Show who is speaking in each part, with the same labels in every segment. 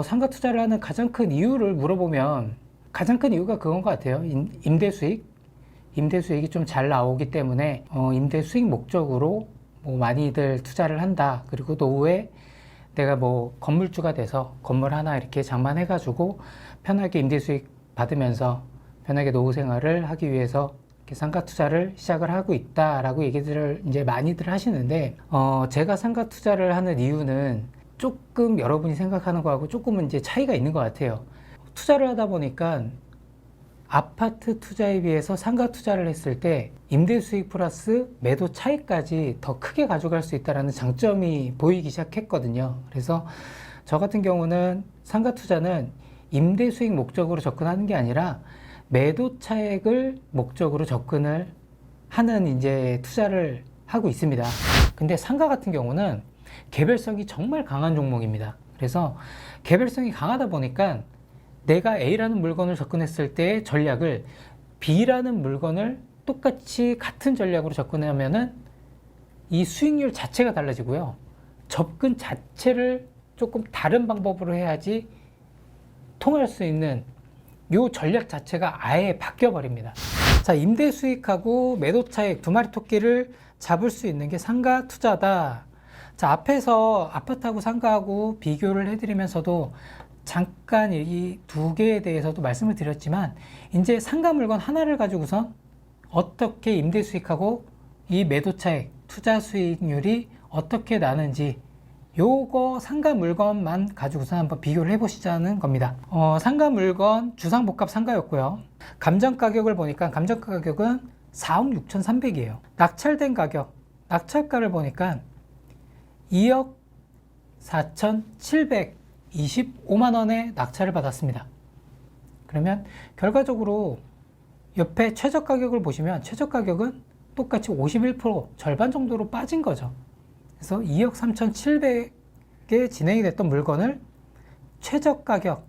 Speaker 1: 상가 투자를 하는 가장 큰 이유를 물어보면 가장 큰 이유가 그건 것 같아요. 임대 수익이 좀 잘 나오기 때문에 임대 수익 목적으로 뭐 많이들 투자를 한다. 그리고 노후에 내가 뭐 건물주가 돼서 건물 하나 이렇게 장만해가지고 편하게 임대 수익 받으면서 편하게 노후 생활을 하기 위해서 이렇게 상가 투자를 시작을 하고 있다라고 얘기들을 이제 많이들 하시는데, 제가 상가 투자를 하는 이유는 조금 여러분이 생각하는 거하고 조금은 이제 차이가 있는 것 같아요. 투자를 하다 보니까 아파트 투자에 비해서 상가 투자를 했을 때 임대 수익 플러스 매도 차익까지 더 크게 가져갈 수 있다는 장점이 보이기 시작했거든요. 그래서 저 같은 경우는 상가 투자는 임대 수익 목적으로 접근하는 게 아니라 매도 차익을 목적으로 접근을 하는 이제 투자를 하고 있습니다. 근데 상가 같은 경우는 개별성이 정말 강한 종목입니다. 그래서 개별성이 강하다 보니까 내가 A라는 물건을 접근했을 때의 전략을 B라는 물건을 똑같이 같은 전략으로 접근하면은 이 수익률 자체가 달라지고요. 접근 자체를 조금 다른 방법으로 해야지 통할 수 있는 요 전략 자체가 아예 바뀌어 버립니다. 자, 임대 수익하고 매도 차익 두 마리 토끼를 잡을 수 있는 게 상가 투자다. 자, 앞에서 아파트하고 상가하고 비교를 해드리면서도 잠깐 이 두 개에 대해서도 말씀을 드렸지만, 이제 상가 물건 하나를 가지고선 어떻게 임대 수익하고 이 매도 차익, 투자 수익률이 어떻게 나는지 요거 상가 물건만 가지고서 한번 비교를 해보시자는 겁니다. 상가 물건 주상복합 상가였고요. 감정 가격을 보니까 감정 가격은 4억 6,300이에요. 낙찰된 가격, 낙찰가를 보니까 2억 4,725만 원에 낙찰을 받았습니다. 그러면 결과적으로 옆에 최저 가격을 보시면 최저 가격은 똑같이 51% 절반 정도로 빠진 거죠. 그래서 2억 3,700에 진행이 됐던 물건을 최저 가격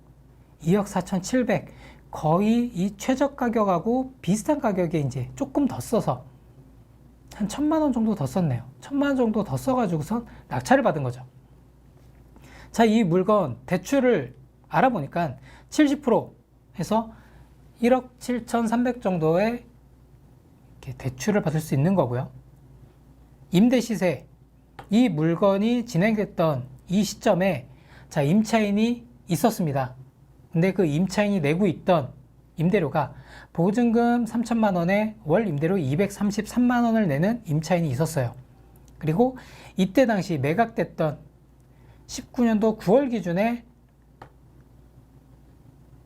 Speaker 1: 2억 4,700, 거의 이 최저 가격하고 비슷한 가격에 이제 조금 더 써서 한 1,000만 원 정도 더 썼네요. 1,000만 원 정도 더 써가지고선 낙찰을 받은 거죠. 자, 이 물건 대출을 알아보니까 70% 해서 1억 7,300 정도의 이렇게 대출을 받을 수 있는 거고요. 임대 시세, 이 물건이 진행됐던 이 시점에 자, 임차인이 있었습니다. 근데 그 임차인이 내고 있던 임대료가 보증금 3천만 원에 월 임대료 233만 원을 내는 임차인이 있었어요. 그리고 이때 당시 매각됐던 19년도 9월 기준에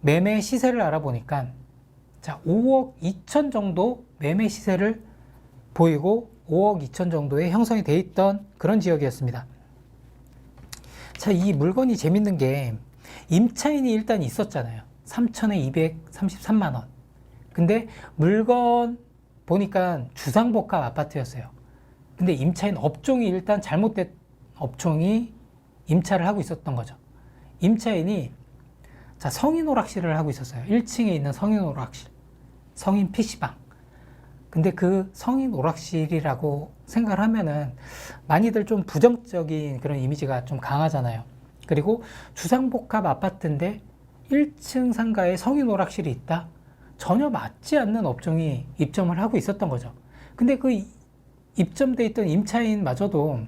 Speaker 1: 매매 시세를 알아보니까 자, 5억 2천 정도 매매 시세를 보이고 5억 2천 정도의 형성이 돼 있던 그런 지역이었습니다. 자, 이 물건이 재밌는 게 임차인이 일단 있었잖아요. 3천에 233만 원. 근데 물건 보니까 주상복합 아파트였어요. 근데 임차인 업종이 일단 잘못된 업종이 임차를 하고 있었던 거죠. 임차인이 자, 성인 오락실을 하고 있었어요. 1층에 있는 성인 오락실, 성인 PC방. 근데 그 성인 오락실이라고 생각을 하면은 많이들 좀 부정적인 그런 이미지가 좀 강하잖아요. 그리고 주상복합 아파트인데 1층 상가에 성인 오락실이 있다? 전혀 맞지 않는 업종이 입점을 하고 있었던 거죠. 근데 그 입점돼 있던 임차인마저도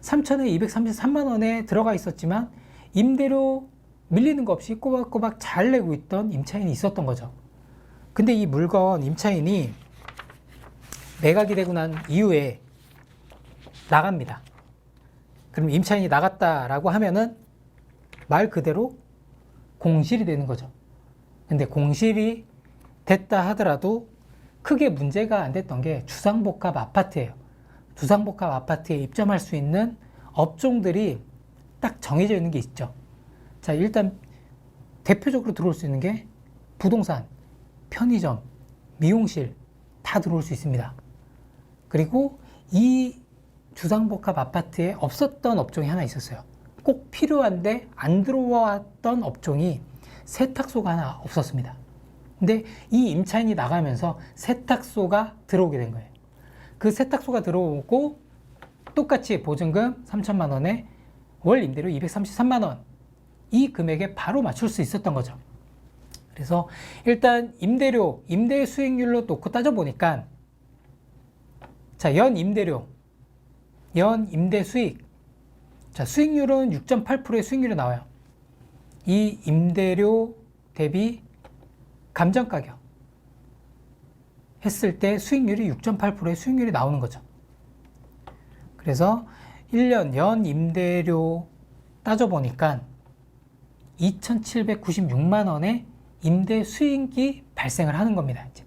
Speaker 1: 3천에 233만 원에 들어가 있었지만 임대료 밀리는 거 없이 꼬박꼬박 잘 내고 있던 임차인이 있었던 거죠. 근데 이 물건 임차인이 매각이 되고 난 이후에 나갑니다. 그럼 임차인이 나갔다라고 하면은 말 그대로 공실이 되는 거죠. 근데 공실이 됐다 하더라도 크게 문제가 안 됐던 게 주상복합 아파트예요. 주상복합 아파트에 입점할 수 있는 업종들이 딱 정해져 있는 게 있죠. 자, 일단 대표적으로 들어올 수 있는 게 부동산, 편의점, 미용실 다 들어올 수 있습니다. 그리고 이 주상복합 아파트에 없었던 업종이 하나 있었어요. 꼭 필요한데 안 들어왔던 업종이 세탁소가 하나 없었습니다. 근데 이 임차인이 나가면서 세탁소가 들어오게 된 거예요. 그 세탁소가 들어오고 똑같이 보증금 3천만 원에 월 임대료 233만 원. 이 금액에 바로 맞출 수 있었던 거죠. 그래서 일단 임대료, 임대 수익률로 놓고 따져보니까 자, 연 임대료, 연 임대 수익. 자, 수익률은 6.8%의 수익률이 나와요. 이 임대료 대비 감정가격 했을 때 수익률이 6.8%의 수익률이 나오는 거죠. 그래서 1년 연 임대료 따져보니까 2,796만 원의 임대 수익이 발생을 하는 겁니다. 이제.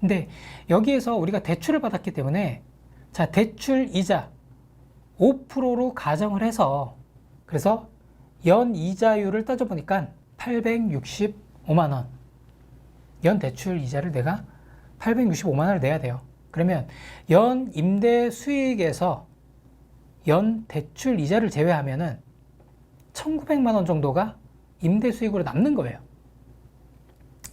Speaker 1: 근데 여기에서 우리가 대출을 받았기 때문에 자, 대출 이자 5%로 가정을 해서 그래서 연 이자율을 따져보니까 865만 원. 연 대출 이자를 내가 865만 원을 내야 돼요. 그러면 연 임대 수익에서 연 대출 이자를 제외하면은 1,900만 원 정도가 임대 수익으로 남는 거예요.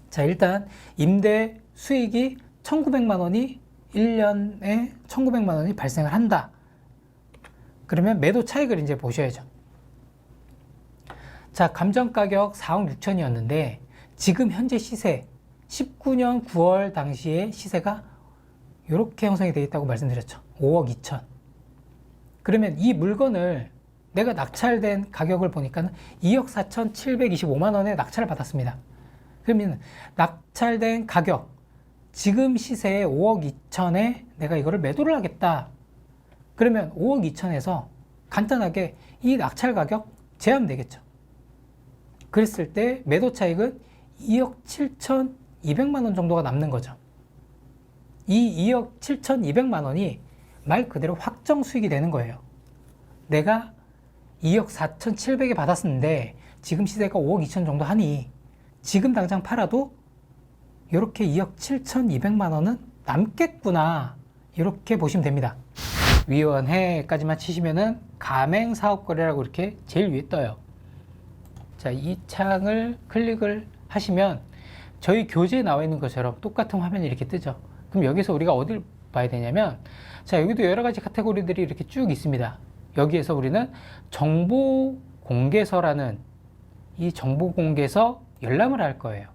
Speaker 1: 자, 일단 임대 수익이 1,900만 원이 1년에 1,900만 원이 발생을 한다. 그러면 매도 차익을 이제 보셔야죠. 자, 감정가격 4억 6천이었는데 지금 현재 시세 19년 9월 당시의 시세가 이렇게 형성이 되어 있다고 말씀드렸죠. 5억 2천. 그러면 이 물건을 내가 낙찰된 가격을 보니까 2억 4,725만 원에 낙찰을 받았습니다. 그러면 낙찰된 가격 지금 시세의 5억 2천에 내가 이거를 매도를 하겠다. 그러면 5억 2천에서 간단하게 이 낙찰 가격 제하면 되겠죠. 그랬을 때 매도 차익은 2억 7,200만 원 정도가 남는 거죠. 이 2억 7,200만 원이 말 그대로 확정 수익이 되는 거예요. 내가 2억 4,700에 받았었는데 지금 시세가 5억 2천 정도 하니 지금 당장 팔아도 이렇게 2억 7,200만 원은 남겠구나, 이렇게 보시면 됩니다. 위원회까지만 치시면은 가맹사업거래라고 이렇게 제일 위에 떠요. 자, 이 창을 클릭을 하시면 저희 교재에 나와 있는 것처럼 똑같은 화면이 이렇게 뜨죠. 그럼 여기서 우리가 어딜 봐야 되냐면, 자, 여기도 여러 가지 카테고리들이 이렇게 쭉 있습니다. 여기에서 우리는 정보공개서라는 이 정보공개서 열람을 할 거예요.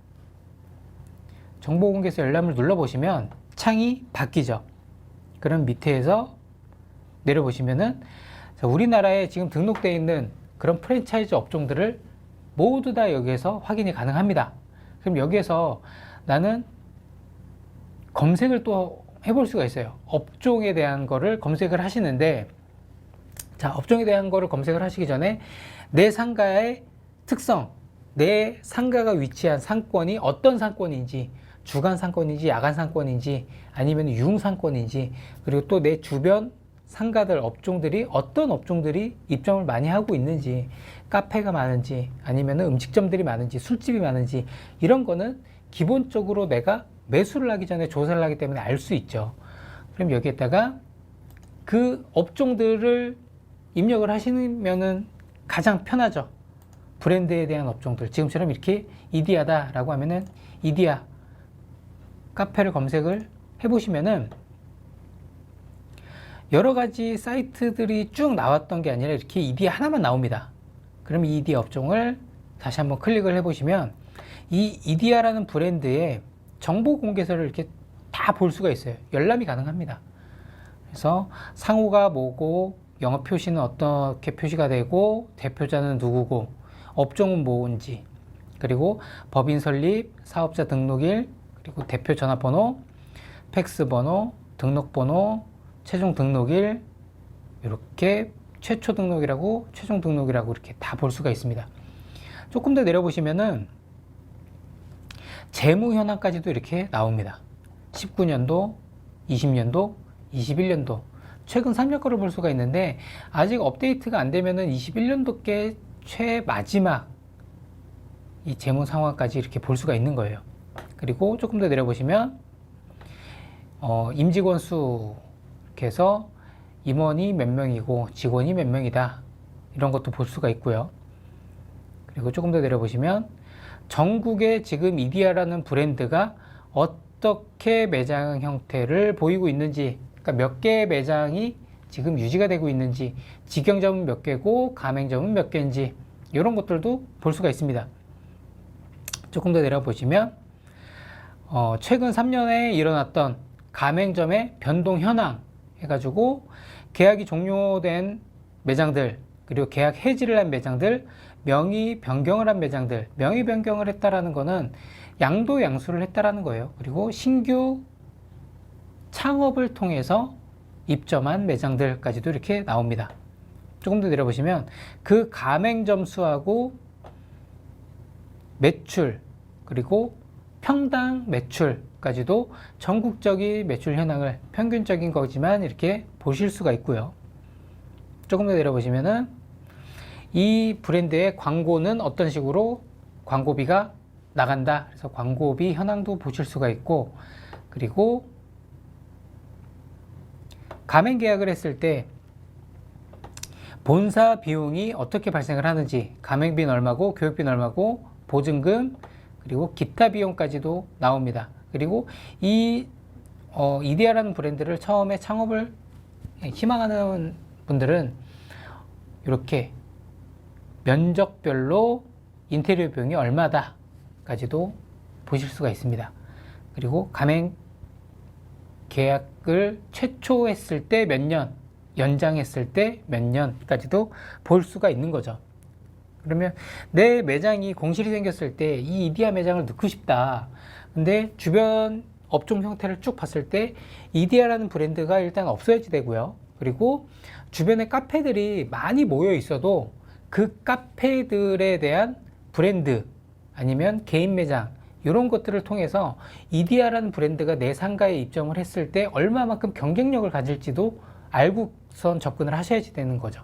Speaker 1: 정보공개서 열람을 눌러보시면 창이 바뀌죠. 그럼 밑에서 내려보시면은 우리나라에 지금 등록되어 있는 그런 프랜차이즈 업종들을 모두 다 여기에서 확인이 가능합니다. 그럼 여기에서 나는 검색을 또 해볼 수가 있어요. 업종에 대한 거를 검색을 하시는데, 자, 업종에 대한 거를 검색을 하시기 전에 내 상가의 특성, 내 상가가 위치한 상권이 어떤 상권인지, 주간 상권인지 야간 상권인지 아니면 융 상권인지, 그리고 또 내 주변 상가들 업종들이 어떤 업종들이 입점을 많이 하고 있는지, 카페가 많은지 아니면 음식점들이 많은지 술집이 많은지, 이런 거는 기본적으로 내가 매수를 하기 전에 조사를 하기 때문에 알 수 있죠. 그럼 여기에다가 그 업종들을 입력을 하시면은 가장 편하죠. 브랜드에 대한 업종들, 지금처럼 이렇게 이디야다 라고 하면은 이디야 카페를 검색을 해보시면은 여러 가지 사이트들이 쭉 나왔던 게 아니라 이렇게 이디야 하나만 나옵니다. 그럼 이 이디야 업종을 다시 한번 클릭을 해보시면 이 이디야라는 브랜드의 정보 공개서를 이렇게 다 볼 수가 있어요. 열람이 가능합니다. 그래서 상호가 뭐고, 영업 표시는 어떻게 표시가 되고, 대표자는 누구고, 업종은 뭔지, 그리고 법인 설립, 사업자 등록일, 그리고 대표 전화번호, 팩스 번호, 등록번호, 최종 등록일, 이렇게 최초 등록이라고, 최종 등록이라고 이렇게 다 볼 수가 있습니다. 조금 더 내려보시면은 재무 현황까지도 이렇게 나옵니다. 19년도, 20년도, 21년도, 최근 3년 거를 볼 수가 있는데, 아직 업데이트가 안 되면은 21년도께 최마지막 이 재무 상황까지 이렇게 볼 수가 있는 거예요. 그리고 조금 더 내려보시면 임직원 수 이렇게 해서 임원이 몇 명이고 직원이 몇 명이다, 이런 것도 볼 수가 있고요. 그리고 조금 더 내려보시면 전국에 지금 이디야라는 브랜드가 어떻게 매장 형태를 보이고 있는지, 그러니까 몇 개의 매장이 지금 유지가 되고 있는지, 직영점은 몇 개고 가맹점은 몇 개인지, 이런 것들도 볼 수가 있습니다. 조금 더 내려보시면 최근 3년에 일어났던 가맹점의 변동 현황 해가지고 계약이 종료된 매장들, 그리고 계약 해지를 한 매장들, 명의 변경을 한 매장들. 명의 변경을 했다라는 거는 양도 양수를 했다라는 거예요. 그리고 신규 창업을 통해서 입점한 매장들까지도 이렇게 나옵니다. 조금 더 내려보시면 그 가맹점 수하고 매출, 그리고 평당 매출까지도 전국적인 매출 현황을 평균적인 거지만 이렇게 보실 수가 있고요. 조금 더 내려보시면은 이 브랜드의 광고는 어떤 식으로 광고비가 나간다. 그래서 광고비 현황도 보실 수가 있고, 그리고 가맹 계약을 했을 때 본사 비용이 어떻게 발생을 하는지, 가맹비는 얼마고 교육비는 얼마고 보증금, 그리고 기타 비용까지도 나옵니다. 그리고 이 이데아라는 브랜드를 처음에 창업을 희망하는 분들은 이렇게 면적별로 인테리어 비용이 얼마다 까지도 보실 수가 있습니다. 그리고 가맹 계약을 최초 했을 때 몇 년, 연장했을 때 몇 년까지도 볼 수가 있는 거죠. 그러면 내 매장이 공실이 생겼을 때 이 이데아 매장을 넣고 싶다. 근데 주변 업종 형태를 쭉 봤을 때 이데아라는 브랜드가 일단 없어야지 되고요. 그리고 주변에 카페들이 많이 모여 있어도 그 카페들에 대한 브랜드 아니면 개인 매장 이런 것들을 통해서 이데아라는 브랜드가 내 상가에 입점을 했을 때 얼마만큼 경쟁력을 가질지도 알고선 접근을 하셔야지 되는 거죠.